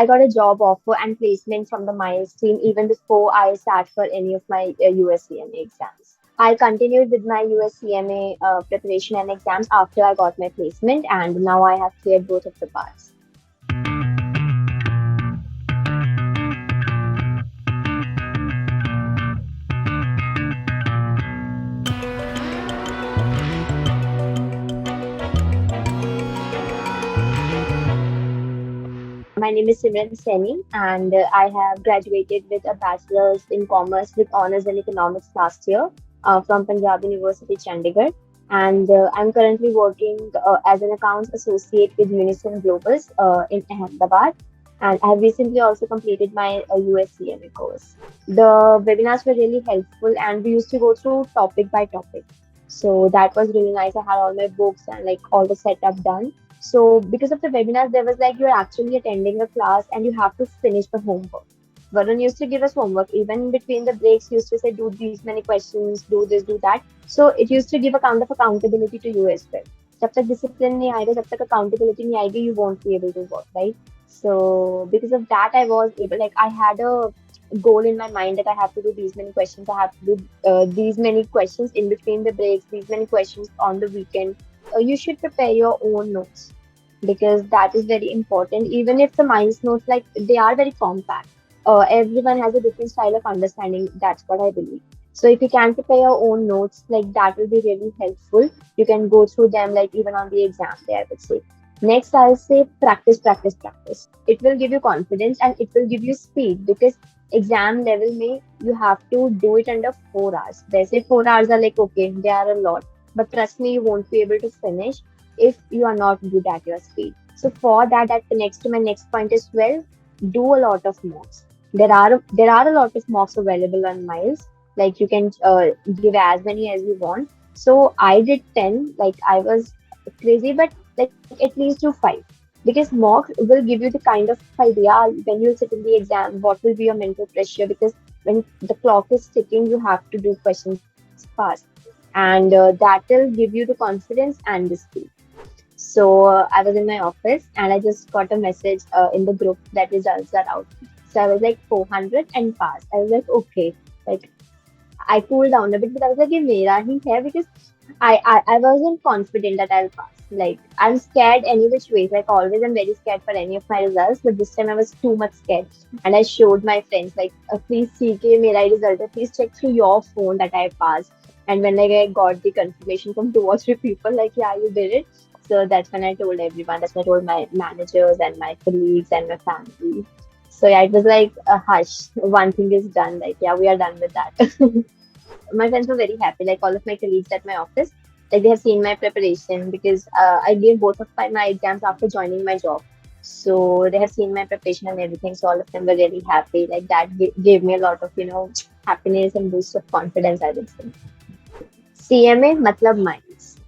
I got a job offer and placement from the Miles team even before I sat for any of my USCMA exams. I continued with my USCMA preparation and exams after I got my placement, and now I have cleared both of the parts. My name is Simran Saini, and I have graduated with a bachelor's in commerce with honors in economics last year from Punjab University, Chandigarh. And I'm currently working as an accounts associate with Unison Globals in Ahmedabad. And I have recently also completed my USCMA course. The webinars were really helpful, and we used to go through topic by topic. So that was really nice. I had all my books and like all the setup done. So because of the webinars, there was like you're actually attending a class and you have to finish the homework. Varun used to give us homework even between the breaks. He used to say, "Do these many questions, do this, do that." So it used to give a kind of accountability to you as well. जब तक discipline नहीं आएगा, जब तक accountability नहीं आएगी, you won't be able to work, right? So because of that, I was able, like, I had a goal in my mind that I have to do these many questions. I have to do these many questions in between the breaks, these many questions on the weekend. You should prepare your own notes because that is very important. Even if the Miles notes, like, they are very compact, everyone has a different style of understanding. That's what I believe. So if you can prepare your own notes, like, that will be really helpful. You can go through them, like, even on the exam day, I would say. Next, I'll say practice, practice, practice. It will give you confidence and it will give you speed because exam level may you have to do it under 4 hours. They say 4 hours are like okay, they are a lot, but trust me, you won't be able to finish if you are not good at your speed. So for that, that connects to my next point as well. Do a lot of mocks. There are a lot of mocks available on Miles. Like you can give as many as you want. So I did 10. Like I was crazy, but like at least do five because mocks will give you the kind of idea when you sit in the exam. What will be your mental pressure? Because when the clock is ticking, you have to do questions fast and that will give you the confidence and the speed. So I was in my office and I just got a message in the group that results are out. So I was like 400 and passed. I was like, okay, like I cooled down a bit, but I was like, ये मेरा ही है because I wasn't confident that I'll pass. Like I'm scared any which ways. Like always, I'm very scared for any of my results. But this time I was too much scared, and I showed my friends like, please see के मेरा result है. Please check through your phone that I passed. And when like I got the confirmation from 2 or 3 people, like yeah, you did it. So that's when I told everyone. That's when I told my managers and my colleagues and my family. So yeah, it was like a hush. One thing is done. Like yeah, we are done with that. My friends were very happy. Like all of my colleagues at my office, like they have seen my preparation because I gave both of my exams after joining my job. So they have seen my preparation and everything. So all of them were really happy. Like that gave me a lot of happiness and boost of confidence, I would say. CMA matlab minds.